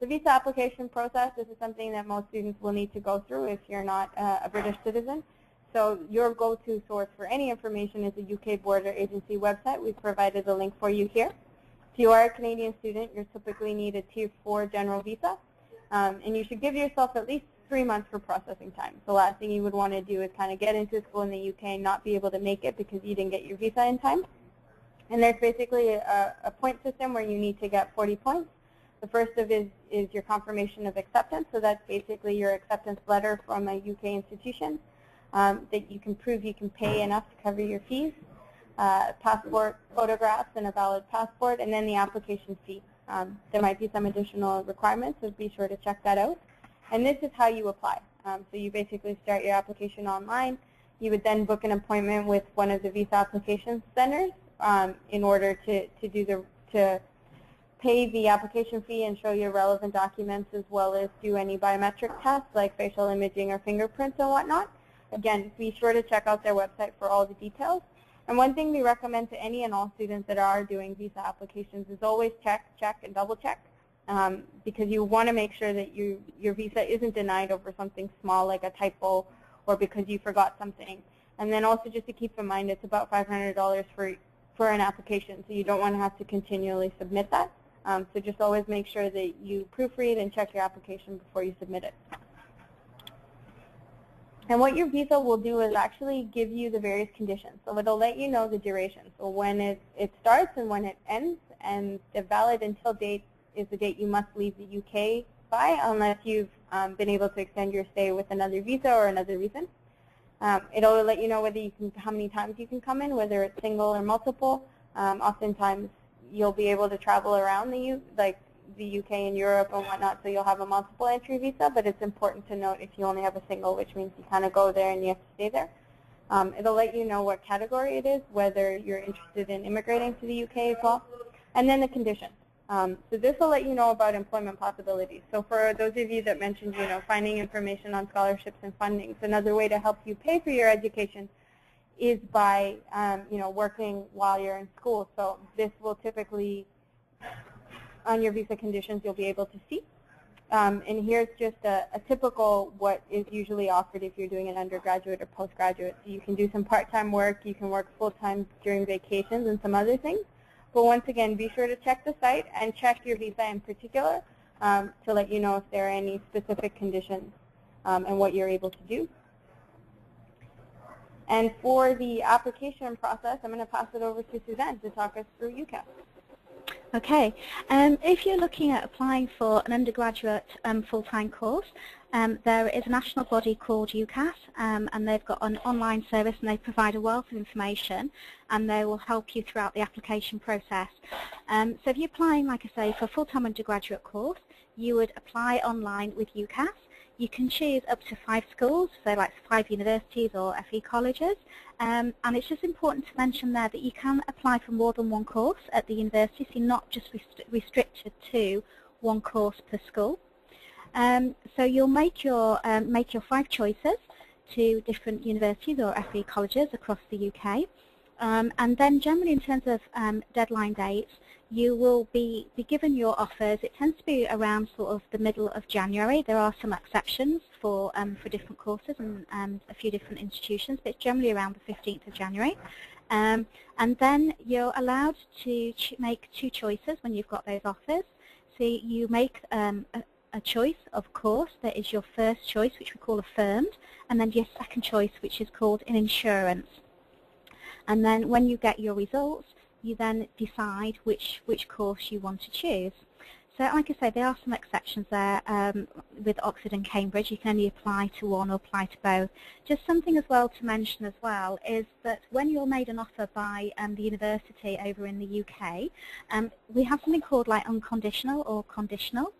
The visa application process, this is something that most students will need to go through if you're not a British citizen. So your go-to source for any information is the UK Border Agency website. We've provided a link for you here. If you are a Canadian student, you typically need a Tier 4 general visa, and you should give yourself at least 3 months for processing time. The last thing you would want to do is kind of get into school in the UK and not be able to make it because you didn't get your visa in time. And there's basically a point system where you need to get 40 points. The first of is your confirmation of acceptance, so that's basically your acceptance letter from a UK institution that you can prove you can pay enough to cover your fees, passport photographs and a valid passport, and then the application fee. There might be some additional requirements, so be sure to check that out. And this is how you apply. So you basically start your application online. You would then book an appointment with one of the visa application centers in order to pay the application fee and show your relevant documents, as well as do any biometric tests like facial imaging or fingerprints and whatnot. Again, be sure to check out their website for all the details. And one thing we recommend to any and all students that are doing visa applications is always check, and double check, because you want to make sure that your visa isn't denied over something small like a typo or because you forgot something. And then also just to keep in mind, it's about $500 for an application, so you don't want to have to continually submit that. So just always make sure that you proofread and check your application before you submit it. And what your visa will do is actually give you the various conditions. So it'll let you know the duration. So when it starts and when it ends, and the valid until date is the date you must leave the UK by, unless you've been able to extend your stay with another visa or another reason. It'll let you know whether you can, how many times you can come in, whether it's single or multiple. Oftentimes you'll be able to travel around the UK and Europe and whatnot, so you'll have a multiple entry visa, but it's important to note if you only have a single, which means you kind of go there and you have to stay there. It'll let you know what category it is, whether you're interested in immigrating to the UK as well, and then the conditions. So this will let you know about employment possibilities. So for those of you that mentioned, finding information on scholarships and fundings, another way to help you pay for your education is by, working while you're in school. So this will typically, on your visa conditions, you'll be able to see. And here's just a typical what is usually offered if you're doing an undergraduate or postgraduate. So you can do some part-time work, you can work full-time during vacations and some other things. But once again, be sure to check the site and check your visa in particular to let you know if there are any specific conditions and what you're able to do. And for the application process, I'm going to pass it over to Suzanne to talk us through UCAS. Okay, if you're looking at applying for an undergraduate full-time course, there is a national body called UCAS, and they've got an online service and they provide a wealth of information and they will help you throughout the application process. So if you're applying, like I say, for a full-time undergraduate course, you would apply online with UCAS. You can choose up to 5 schools, so like 5 universities or FE colleges, and it's just important to mention there that you can apply for more than one course at the university, so you're not just restricted to one course per school. So you'll make your 5 choices to different universities or FE colleges across the UK, and then generally in terms of deadline dates, you will be given your offers. It tends to be around sort of the middle of January. There are some exceptions for different courses and a few different institutions, but it's generally around the 15th of January. And then you're allowed to make 2 choices when you've got those offers. So you make a choice of course that is your first choice, which we call affirmed, and then your second choice, which is called an insurance. And then when you get your results, you then decide which course you want to choose. So like I say, there are some exceptions there with Oxford and Cambridge. You can only apply to one or apply to both. Just something as well to mention as well is that when you're made an offer by the university over in the UK, we have something called like unconditional or conditional.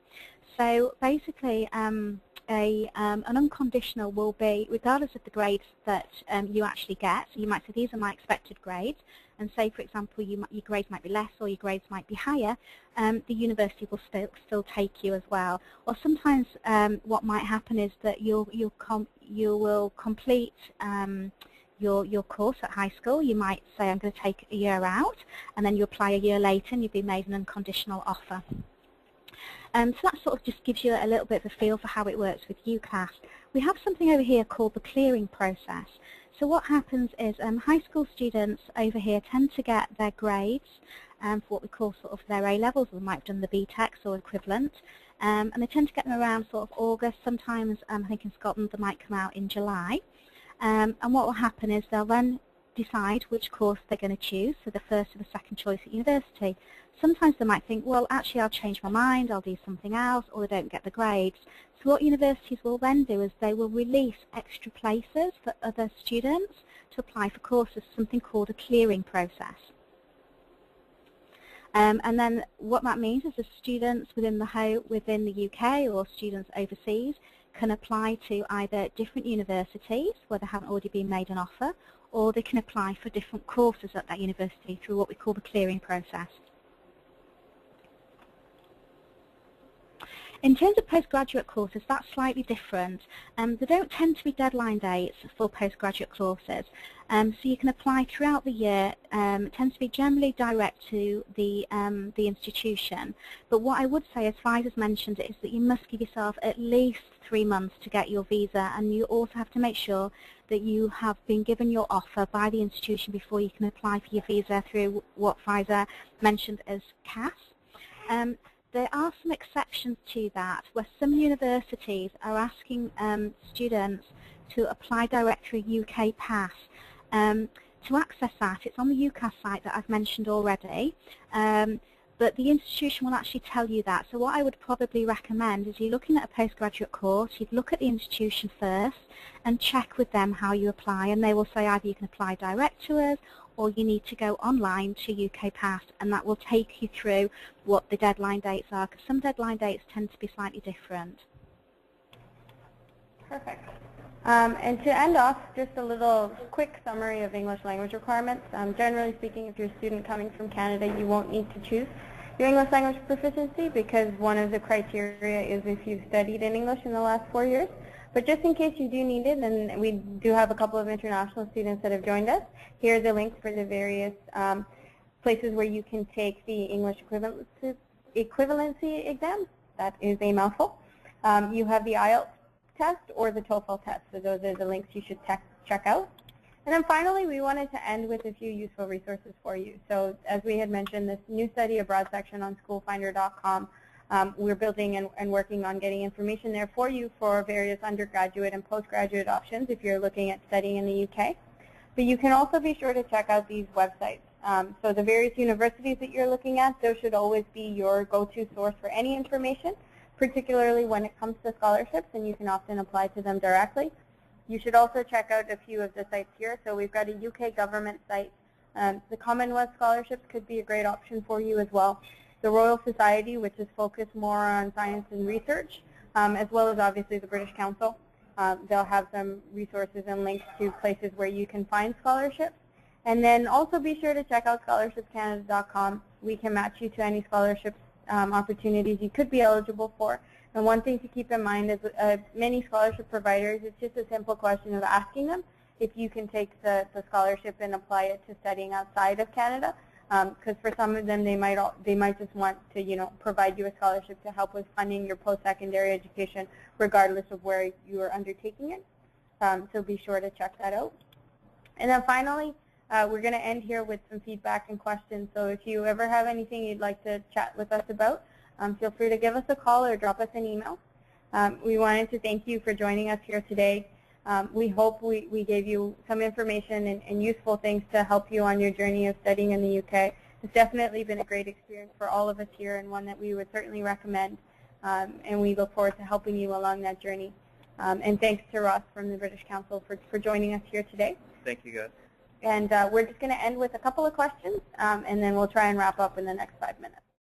So basically an unconditional will be regardless of the grades that you actually get. So you might say these are my expected grades, and say for example your grades might be less or your grades might be higher, the university will still take you as well. Or sometimes what might happen is that you will complete your course at high school. You might say I'm going to take a year out, and then you apply a year later and you've been made an unconditional offer. So that sort of just gives you a little bit of a feel for how it works with UCAS. We have something over here called the clearing process. So what happens is high school students over here tend to get their grades for what we call sort of their A-levels, or they might have done the BTECs or equivalent, and they tend to get them around sort of August. Sometimes I think in Scotland they might come out in July. And what will happen is they'll then decide which course they're going to choose, so the first or the second choice at university. Sometimes they might think, well, actually I'll change my mind, I'll do something else, or they don't get the grades. So what universities will then do is they will release extra places for other students to apply for courses, something called a clearing process. And then what that means is the students within the UK or students overseas can apply to either different universities where they haven't already been made an offer, or they can apply for different courses at that university through what we call the clearing process. In terms of postgraduate courses, that's slightly different. There don't tend to be deadline dates for postgraduate courses, so you can apply throughout the year. It tends to be generally direct to the institution. But what I would say, as Pfizer's mentioned, is that you must give yourself at least 3 months to get your visa, and you also have to make sure that you have been given your offer by the institution before you can apply for your visa through what Pfizer mentioned as CAS. There are some exceptions to that, where some universities are asking students to apply direct through UK Pass. To access that, it's on the UCAS site that I've mentioned already, but the institution will actually tell you that. So what I would probably recommend is you're looking at a postgraduate course, you'd look at the institution first and check with them how you apply, and they will say either you can apply direct to us or you need to go online to UK Pass, and that will take you through what the deadline dates are, because some deadline dates tend to be slightly different. Perfect. And to end off, just a little quick summary of English language requirements. Generally speaking, if you're a student coming from Canada, you won't need to choose your English language proficiency, because one of the criteria is if you've studied in English in the last 4 years. But just in case you do need it, and we do have a couple of international students that have joined us, here are the links for the various places where you can take the English equivalency exam. That is a mouthful. You have the IELTS test or the TOEFL test, so those are the links you should check out. And then finally, we wanted to end with a few useful resources for you. So as we had mentioned, this new study abroad section on schoolfinder.com, we're building and working on getting information there for you for various undergraduate and postgraduate options if you're looking at studying in the UK. But you can also be sure to check out these websites. So the various universities that you're looking at, those should always be your go-to source for any information, particularly when it comes to scholarships, and you can often apply to them directly. You should also check out a few of the sites here. So we've got a UK government site. The Commonwealth scholarships could be a great option for you as well. The Royal Society, which is focused more on science and research, as well as obviously the British Council. They'll have some resources and links to places where you can find scholarships. And then also be sure to check out scholarshipscanada.com. We can match you to any scholarships opportunities you could be eligible for. And one thing to keep in mind is many scholarship providers, it's just a simple question of asking them if you can take the scholarship and apply it to studying outside of Canada. Because for some of them, they might just want to, provide you a scholarship to help with funding your post-secondary education, regardless of where you are undertaking it. So be sure to check that out. And then finally, we're going to end here with some feedback and questions. So if you ever have anything you'd like to chat with us about, feel free to give us a call or drop us an email. We wanted to thank you for joining us here today. We hope we gave you some information and useful things to help you on your journey of studying in the UK. It's definitely been a great experience for all of us here, and one that we would certainly recommend. And we look forward to helping you along that journey. And thanks to Ross from the British Council for joining us here today. Thank you, guys. And we're just going to end with a couple of questions, and then we'll try and wrap up in the next 5 minutes.